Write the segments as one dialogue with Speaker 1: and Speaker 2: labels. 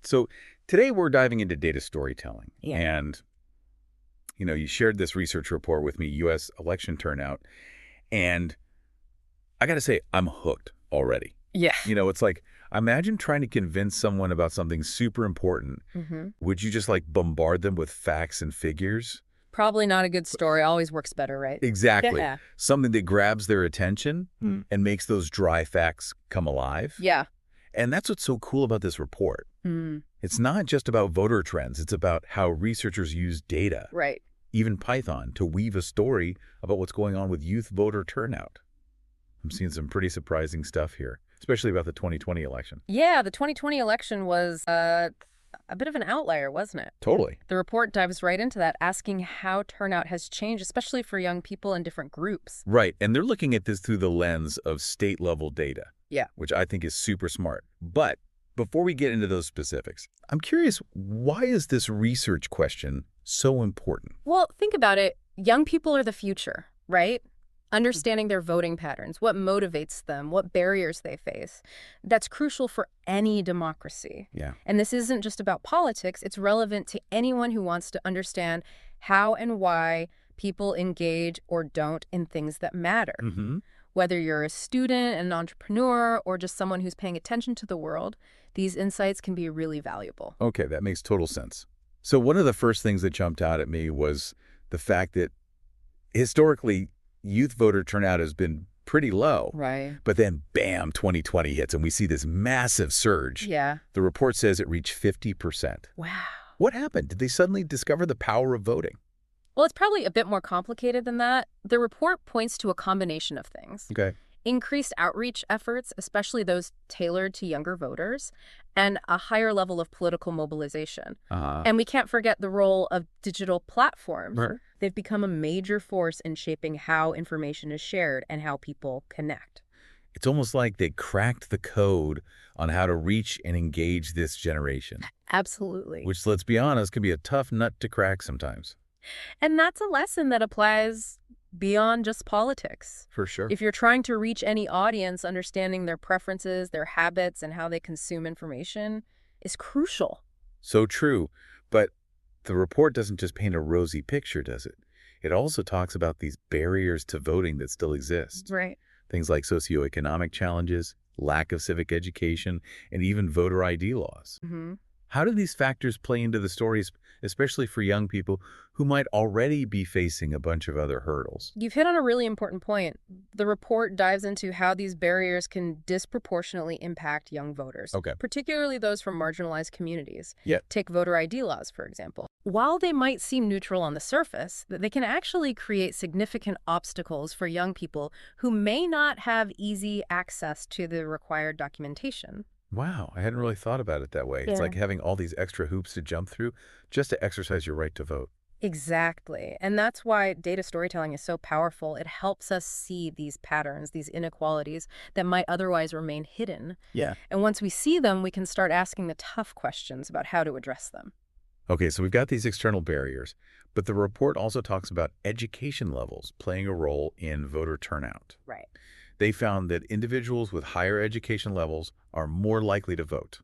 Speaker 1: So today we're diving into data storytelling.
Speaker 2: Yeah.
Speaker 1: And, you shared this research report with me, U.S. election turnout, and I got to say, I'm hooked already.
Speaker 2: Yeah.
Speaker 1: It's like, imagine trying to convince someone about something super important. Would you just bombard them with facts and figures?
Speaker 2: Probably not a good story. Always works better, right?
Speaker 1: Exactly.
Speaker 2: Yeah.
Speaker 1: Something that grabs their attention and makes those dry facts come alive.
Speaker 2: Yeah.
Speaker 1: And that's what's so cool about this report. It's not just about voter trends. It's about how researchers use data,
Speaker 2: Right.
Speaker 1: even Python, to weave a story about what's going on with youth voter turnout. I'm seeing some pretty surprising stuff here, especially about the 2020 election.
Speaker 2: Yeah, the 2020 election was a bit of an outlier, wasn't it?
Speaker 1: Totally.
Speaker 2: The report dives right into that, asking how turnout has changed, especially for young people in different groups.
Speaker 1: Right. And they're looking at this through the lens of state-level data.
Speaker 2: Yeah.
Speaker 1: Which I think is super smart. But before we get into those specifics, I'm curious, why is this research question so important?
Speaker 2: Well, think about it. Young people are the future, right? Understanding their voting patterns, what motivates them, what barriers they face. That's crucial for any democracy.
Speaker 1: Yeah.
Speaker 2: And this isn't just about politics. It's relevant to anyone who wants to understand how and why people engage or don't in things that matter. Whether you're a student, an entrepreneur, or just someone who's paying attention to the world, these insights can be really valuable.
Speaker 1: Okay, that makes total sense. So one of the first things that jumped out at me was the fact that historically, youth voter turnout has been pretty low.
Speaker 2: Right.
Speaker 1: But then, bam, 2020 hits, and we see this massive surge.
Speaker 2: Yeah.
Speaker 1: The report says it reached 50%.
Speaker 2: Wow.
Speaker 1: What happened? Did they suddenly discover the power of voting?
Speaker 2: Well, it's probably a bit more complicated than that. The report points to a combination of things.
Speaker 1: Okay.
Speaker 2: Increased outreach efforts, especially those tailored to younger voters, and a higher level of political mobilization. And we can't forget the role of digital platforms.
Speaker 1: Right.
Speaker 2: They've become a major force in shaping how information is shared and how people connect.
Speaker 1: It's almost like they cracked the code on how to reach and engage this generation.
Speaker 2: Absolutely.
Speaker 1: Which, let's be honest, can be a tough nut to crack sometimes.
Speaker 2: And that's a lesson that applies beyond just politics.
Speaker 1: For sure.
Speaker 2: If you're trying to reach any audience, understanding their preferences, their habits, and how they consume information is crucial.
Speaker 1: So true. But the report doesn't just paint a rosy picture, does it? It also talks about these barriers to voting that still exist.
Speaker 2: Right.
Speaker 1: Things like socioeconomic challenges, lack of civic education, and even voter ID laws. How do these factors play into the stories, especially for young people who might already be facing a bunch of other hurdles?
Speaker 2: You've hit on a really important point. The report dives into how these barriers can disproportionately impact young voters, particularly those from marginalized communities.
Speaker 1: Yeah.
Speaker 2: Take voter ID laws, for example. While they might seem neutral on the surface, they can actually create significant obstacles for young people who may not have easy access to the required documentation.
Speaker 1: Wow, I hadn't really thought about it that way.
Speaker 2: Yeah.
Speaker 1: It's like having all these extra hoops to jump through just to exercise your right to vote.
Speaker 2: Exactly. And that's why data storytelling is so powerful. It helps us see these patterns, these inequalities that might otherwise remain hidden.
Speaker 1: Yeah.
Speaker 2: And once we see them, we can start asking the tough questions about how to address them.
Speaker 1: Okay, so we've got these external barriers, but the report also talks about education levels playing a role in voter turnout.
Speaker 2: Right.
Speaker 1: They found that individuals with higher education levels are more likely to vote.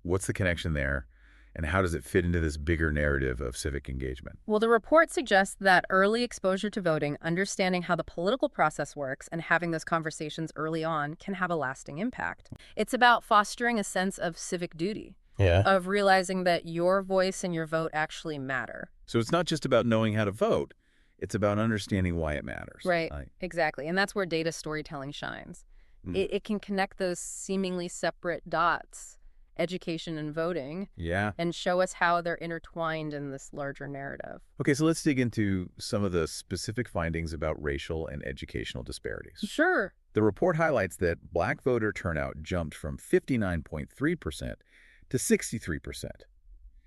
Speaker 1: What's the connection there, and how does it fit into this bigger narrative of civic engagement?
Speaker 2: Well, the report suggests that early exposure to voting, understanding how the political process works, and having those conversations early on can have a lasting impact. It's about fostering a sense of civic duty, of realizing that your voice and your vote actually matter.
Speaker 1: So it's not just about knowing how to vote. It's about understanding why it matters.
Speaker 2: Right, exactly. And that's where data storytelling shines. It can connect those seemingly separate dots, education and voting, and show us how they're intertwined in this larger narrative.
Speaker 1: Okay, so let's dig into some of the specific findings about racial and educational disparities.
Speaker 2: Sure.
Speaker 1: The report highlights that Black voter turnout jumped from 59.3% to 63%.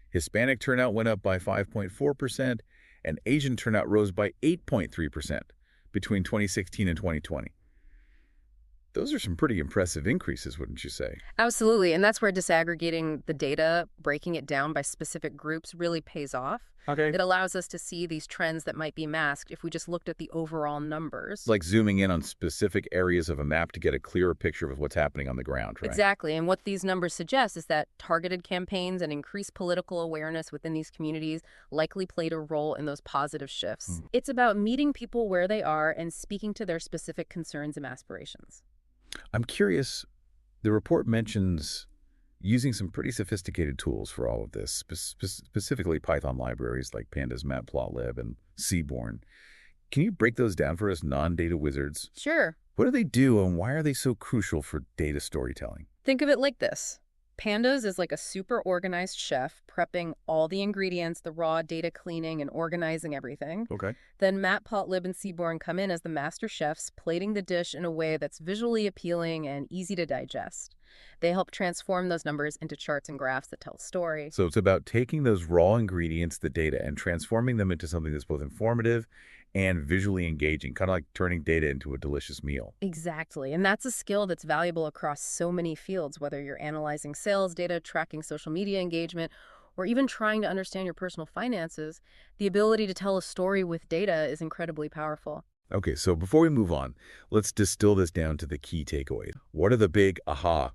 Speaker 1: Hispanic turnout went up by 5.4%, and Asian turnout rose by 8.3% between 2016 and 2020. Those are some pretty impressive increases, wouldn't you say?
Speaker 2: Absolutely, and that's where disaggregating the data, breaking it down by specific groups really pays off.
Speaker 1: Okay.
Speaker 2: It allows us to see these trends that might be masked if we just looked at the overall numbers.
Speaker 1: Like zooming in on specific areas of a map to get a clearer picture of what's happening on the ground, right?
Speaker 2: Exactly. And what these numbers suggest is that targeted campaigns and increased political awareness within these communities likely played a role in those positive shifts.
Speaker 1: Mm.
Speaker 2: It's about meeting people where they are and speaking to their specific concerns and aspirations.
Speaker 1: I'm curious, the report mentions using some pretty sophisticated tools for all of this, specifically Python libraries like Pandas, Matplotlib, and Seaborn. Can you break those down for us non-data wizards?
Speaker 2: Sure.
Speaker 1: What do they do, and why are they so crucial for data storytelling?
Speaker 2: Think of it like this. Pandas is like a super organized chef prepping all the ingredients, the raw data cleaning and organizing everything.
Speaker 1: Okay.
Speaker 2: Then Matplotlib and Seaborn come in as the master chefs, plating the dish in a way that's visually appealing and easy to digest. They help transform those numbers into charts and graphs that tell a story.
Speaker 1: So it's about taking those raw ingredients, the data, and transforming them into something that's both informative and visually engaging, kind of like turning data into a delicious meal.
Speaker 2: Exactly. And that's a skill that's valuable across so many fields, whether you're analyzing sales data, tracking social media engagement, or even trying to understand your personal finances. The ability to tell a story with data is incredibly powerful.
Speaker 1: Okay, so before we move on, let's distill this down to the key takeaways. What are the big aha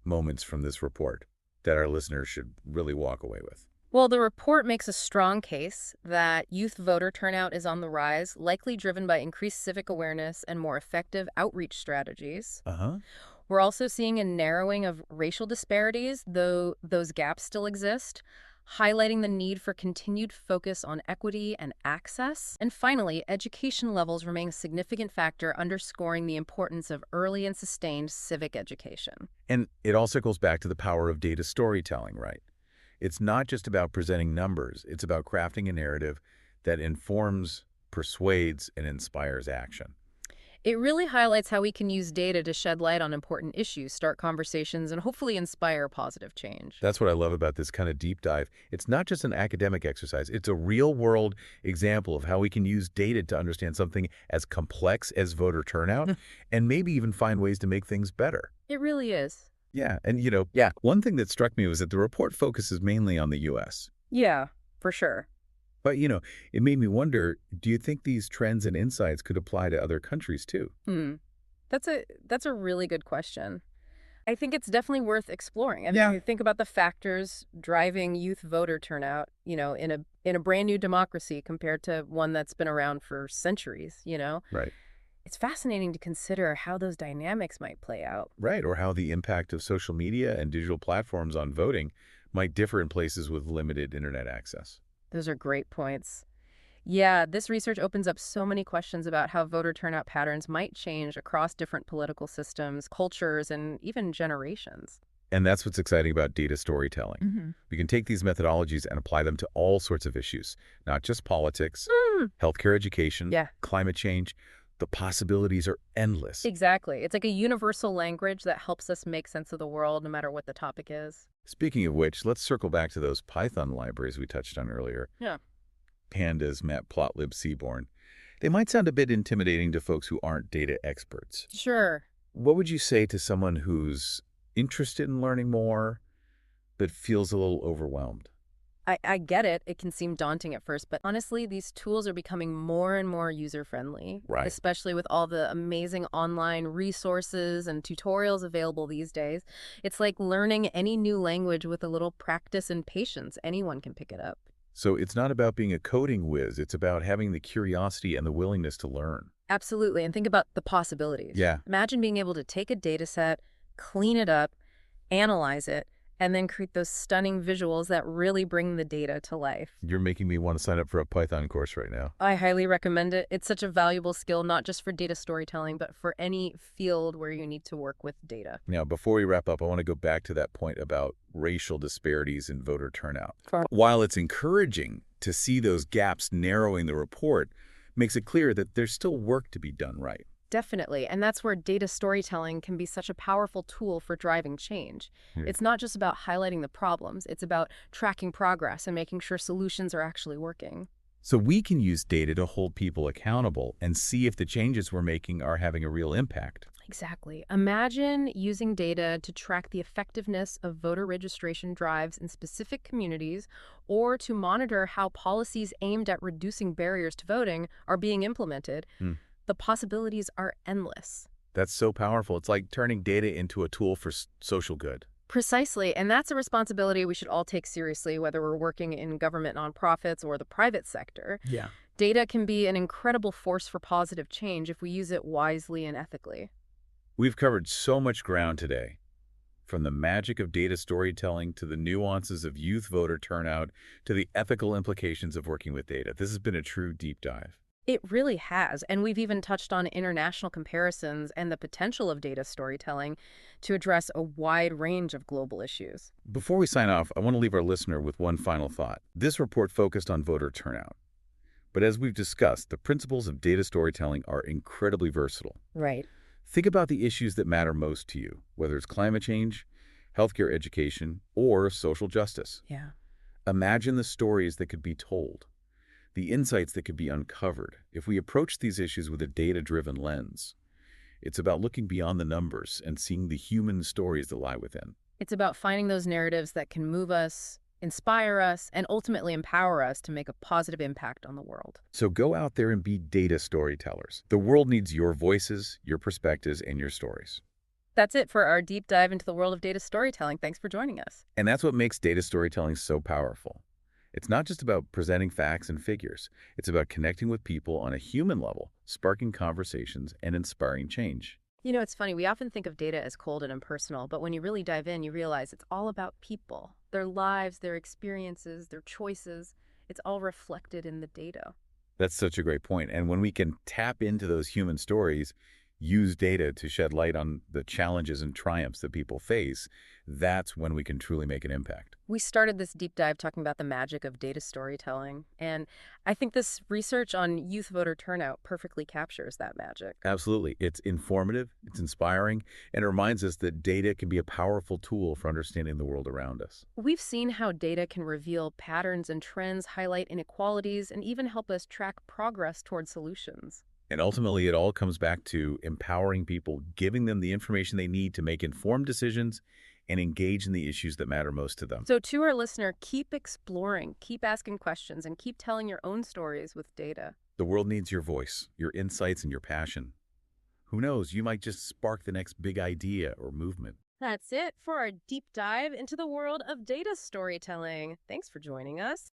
Speaker 1: moments from this report that our listeners should really walk away with?
Speaker 2: Well, the report makes a strong case that youth voter turnout is on the rise, likely driven by increased civic awareness and more effective outreach strategies.
Speaker 1: Uh-huh.
Speaker 2: We're also seeing a narrowing of racial disparities, though those gaps still exist, highlighting the need for continued focus on equity and access. And finally, education levels remain a significant factor, underscoring the importance of early and sustained civic education.
Speaker 1: And it also goes back to the power of data storytelling, right? It's not just about presenting numbers. It's about crafting a narrative that informs, persuades, and inspires action.
Speaker 2: It really highlights how we can use data to shed light on important issues, start conversations, and hopefully inspire positive change.
Speaker 1: That's what I love about this kind of deep dive. It's not just an academic exercise. It's a real-world example of how we can use data to understand something as complex as voter turnout and maybe even find ways to make things better.
Speaker 2: It really is.
Speaker 1: Yeah, and one thing that struck me was that the report focuses mainly on the U.S.
Speaker 2: Yeah, for sure.
Speaker 1: But, it made me wonder, do you think these trends and insights could apply to other countries too?
Speaker 2: That's a really good question. I think it's definitely worth exploring. I mean,
Speaker 1: Yeah.
Speaker 2: you think about the factors driving youth voter turnout, in a brand new democracy compared to one that's been around for centuries.
Speaker 1: Right.
Speaker 2: It's fascinating to consider how those dynamics might play out.
Speaker 1: Right, or how the impact of social media and digital platforms on voting might differ in places with limited internet access.
Speaker 2: Those are great points. Yeah, this research opens up so many questions about how voter turnout patterns might change across different political systems, cultures, and even generations.
Speaker 1: And that's what's exciting about data storytelling. We can take these methodologies and apply them to all sorts of issues, not just politics, healthcare education,
Speaker 2: Yeah.
Speaker 1: climate change. The possibilities are endless.
Speaker 2: Exactly. It's like a universal language that helps us make sense of the world no matter what the topic is.
Speaker 1: Speaking of which, let's circle back to those Python libraries we touched on earlier.
Speaker 2: Yeah.
Speaker 1: Pandas, Matplotlib, Seaborn. They might sound a bit intimidating to folks who aren't data experts.
Speaker 2: Sure.
Speaker 1: What would you say to someone who's interested in learning more, but feels a little overwhelmed?
Speaker 2: I get it. It can seem daunting at first, but honestly, these tools are becoming more and more user-friendly,
Speaker 1: Right.
Speaker 2: especially with all the amazing online resources and tutorials available these days. It's like learning any new language with a little practice and patience. Anyone can pick it up.
Speaker 1: So it's not about being a coding whiz. It's about having the curiosity and the willingness to learn.
Speaker 2: Absolutely. And think about the possibilities.
Speaker 1: Yeah.
Speaker 2: Imagine being able to take a data set, clean it up, analyze it, and then create those stunning visuals that really bring the data to life.
Speaker 1: You're making me want to sign up for a Python course right now.
Speaker 2: I highly recommend it. It's such a valuable skill, not just for data storytelling, but for any field where you need to work with data.
Speaker 1: Now, before we wrap up, I want to go back to that point about racial disparities in voter turnout.
Speaker 2: Sure.
Speaker 1: While it's encouraging to see those gaps narrowing the report, makes it clear that there's still work to be done right.
Speaker 2: Definitely. And that's where data storytelling can be such a powerful tool for driving change.
Speaker 1: Yeah.
Speaker 2: It's not just about highlighting the problems. It's about tracking progress and making sure solutions are actually working.
Speaker 1: So we can use data to hold people accountable and see if the changes we're making are having a real impact.
Speaker 2: Exactly. Imagine using data to track the effectiveness of voter registration drives in specific communities or to monitor how policies aimed at reducing barriers to voting are being implemented.
Speaker 1: Hmm.
Speaker 2: The possibilities are endless.
Speaker 1: That's so powerful. It's like turning data into a tool for social good.
Speaker 2: Precisely, and that's a responsibility we should all take seriously, whether we're working in government nonprofits or the private sector.
Speaker 1: Yeah.
Speaker 2: Data can be an incredible force for positive change if we use it wisely and ethically.
Speaker 1: We've covered so much ground today, from the magic of data storytelling to the nuances of youth voter turnout to the ethical implications of working with data. This has been a true deep dive.
Speaker 2: It really has, and we've even touched on international comparisons and the potential of data storytelling to address a wide range of global issues.
Speaker 1: Before we sign off, I want to leave our listener with one final thought. This report focused on voter turnout. But as we've discussed, the principles of data storytelling are incredibly versatile.
Speaker 2: Right.
Speaker 1: Think about the issues that matter most to you, whether it's climate change, healthcare education, or social justice.
Speaker 2: Yeah.
Speaker 1: Imagine the stories that could be told, the insights that could be uncovered if we approach these issues with a data-driven lens. It's about looking beyond the numbers and seeing the human stories that lie within.
Speaker 2: It's about finding those narratives that can move us, inspire us, and ultimately empower us to make a positive impact on the world.
Speaker 1: So go out there and be data storytellers. The world needs your voices, your perspectives, and your stories.
Speaker 2: That's it for our deep dive into the world of data storytelling. Thanks for joining us.
Speaker 1: And that's what makes data storytelling so powerful. It's not just about presenting facts and figures. It's about connecting with people on a human level, sparking conversations, and inspiring change.
Speaker 2: You know, it's funny, we often think of data as cold and impersonal, but when you really dive in, you realize it's all about people, their lives, their experiences, their choices. It's all reflected in the data.
Speaker 1: That's such a great point. And when we can tap into those human stories, use data to shed light on the challenges and triumphs that people face, that's when we can truly make an impact.
Speaker 2: We started this deep dive talking about the magic of data storytelling, and I think this research on youth voter turnout perfectly captures that magic.
Speaker 1: Absolutely. It's informative, it's inspiring, and it reminds us that data can be a powerful tool for understanding the world around us.
Speaker 2: We've seen how data can reveal patterns and trends, highlight inequalities, and even help us track progress toward solutions.
Speaker 1: And ultimately, it all comes back to empowering people, giving them the information they need to make informed decisions and engage in the issues that matter most to them.
Speaker 2: So to our listener, keep exploring, keep asking questions, and keep telling your own stories with data.
Speaker 1: The world needs your voice, your insights, and your passion. Who knows, you might just spark the next big idea or movement.
Speaker 2: That's it for our deep dive into the world of data storytelling. Thanks for joining us.